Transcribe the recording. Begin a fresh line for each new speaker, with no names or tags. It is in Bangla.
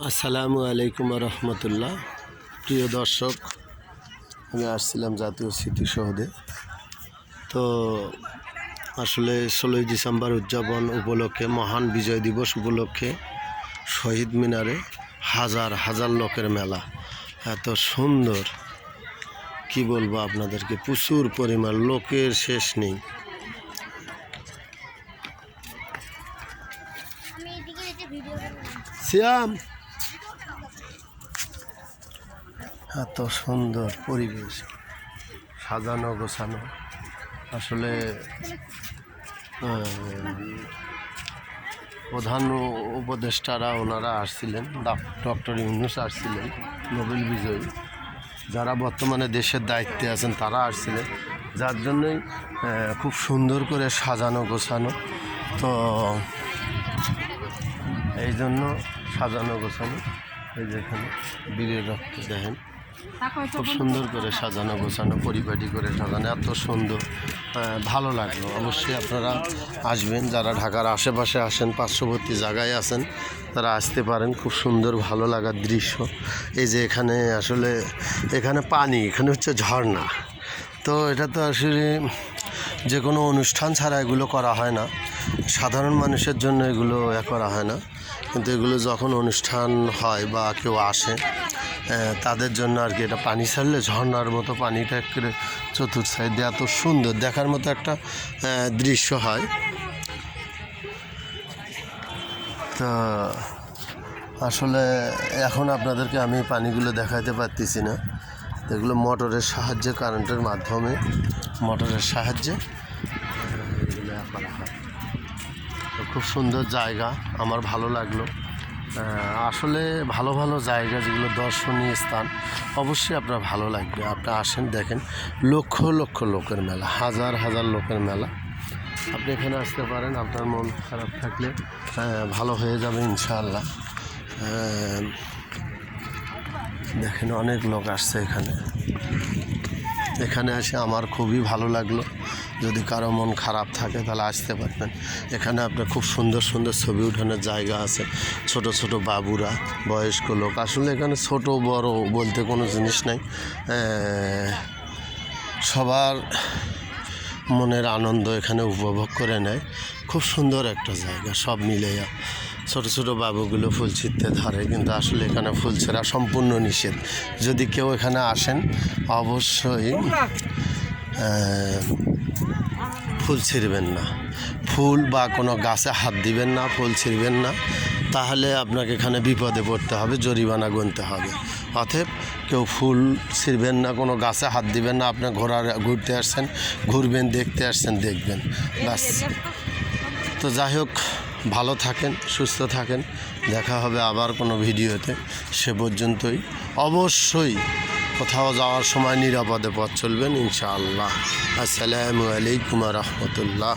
আসসালামু আলাইকুম রহমতুল্লাহ। প্রিয় দর্শক, আমি আসছিলাম জাতীয় স্মৃতিসৌধে। তো আসলে 16ই ডিসেম্বর উদযাপন উপলক্ষে, মহান বিজয় দিবস উপলক্ষে শহীদ মিনারে হাজার হাজার লোকের মেলা। এত সুন্দর, কি বলবো আপনাদেরকে, প্রচুর পরিমাণ লোকের শেষ নেই। শ্যাম, এত সুন্দর পরিবেশ, সাজানো গোছানো। আসলে প্রধান উপদেষ্টারা ওনারা আসছিলেন, ডক্টর ইউনূস আসছিলেন, নোবেল বিজয়ী যারা বর্তমানে দেশের দায়িত্বে আছেন তারা আসছিলেন, যার জন্যই খুব সুন্দর করে সাজানো গোছানো। তো এই জন্য সাজানো গোছানো, এই যেখানে বীরের রক্ত দেখেন, খুব সুন্দর করে সাজানো গোছানো, পরিপাটি করে সাজানো, এত সুন্দর, ভালো লাগলো। অবশ্যই আপনারা আসবেন, যারা ঢাকার আশেপাশে আসেন, পার্শ্ববর্তী জায়গায় আছেন, তারা আসতে পারেন। খুব সুন্দর ভালো লাগার দৃশ্য। এই যে এখানে আসলে এখানে পানি, এখানে হচ্ছে ঝর্ণা। তো এটা তো আসলে যে কোনো অনুষ্ঠান ছাড়া এগুলো করা হয় না, সাধারণ মানুষের জন্য এগুলো করা হয় না, কিন্তু এগুলো যখন অনুষ্ঠান হয় বা কেউ আসে তাদের জন্য আর কি, এটা পানি ছাড়লে ঝর্ণার মতো পানিটা একেবারে চতুর্থ সাইডে এত সুন্দর দেখার মতো একটা দৃশ্য হয়। তা আসলে এখন আপনাদেরকে আমি পানিগুলো দেখাতে পারতেছি না, এগুলো মোটরের সাহায্যে, কারেন্টের মাধ্যমে, মোটরের সাহায্যে এগুলো করা হয়। তো খুব সুন্দর জায়গা, আমার ভালো লাগলো। আসলে ভালো ভালো জায়গা যেগুলো দর্শনীয় স্থান, অবশ্যই আপনার ভালো লাগবে। আপনি আসেন, দেখেন, লক্ষ লক্ষ লোকের মেলা, হাজার হাজার লোকের মেলা। আপনি এখানে আসতে পারেন, আপনার মন খারাপ থাকলে ভালো হয়ে যাবে ইনশাআল্লাহ। দেখেন অনেক লোক আসছে এখানে। এখানে এসে আমার খুবই ভালো লাগলো। যদি কারো মন খারাপ থাকে তাহলে আসতে পারবেন। এখানে আপনার খুব সুন্দর সুন্দর ছবি উঠানোর জায়গা আছে, ছোট ছোট বাবুরা, বয়স্ক লোক। আসলে এখানে ছোট বড় বলতে কোনো জিনিস নাই, সবার মনের আনন্দ এখানে উপভোগ করে নেয়। খুব সুন্দর একটা জায়গা, সব মিলে। ছোট ছোট বাবুগুলো ফুল ছিঁড়তে ধরে, কিন্তু আসলে এখানে ফুল ছেঁড়া সম্পূর্ণ নিষেধ। যদি কেউ এখানে আসেন, অবশ্যই ফুল ছিঁড়বেন না, ফুল বা কোনো গাছে হাত দিবেন না, ফুল ছিঁড়বেন না, তাহলে আপনাকে এখানে বিপদে পড়তে হবে, জরিমানা গুনতে হবে। অতএব কেউ ফুল ছিঁড়বেন না, কোনো গাছে হাত দিবেন না। আপনি ঘুরতে আসছেন, ঘুরবেন, দেখতে আসছেন, দেখবেন, ব্যাস। তো যাই হোক, ভালো থাকেন, সুস্থ থাকেন, দেখা হবে আবার কোনো ভিডিওতে। সে পর্যন্তই অবশ্যই কোথাও যাওয়ার সময় নিরাপদে পথ চলবেন ইনশাআল্লাহ। আসসালামু আলাইকুম রহমতুল্লাহ।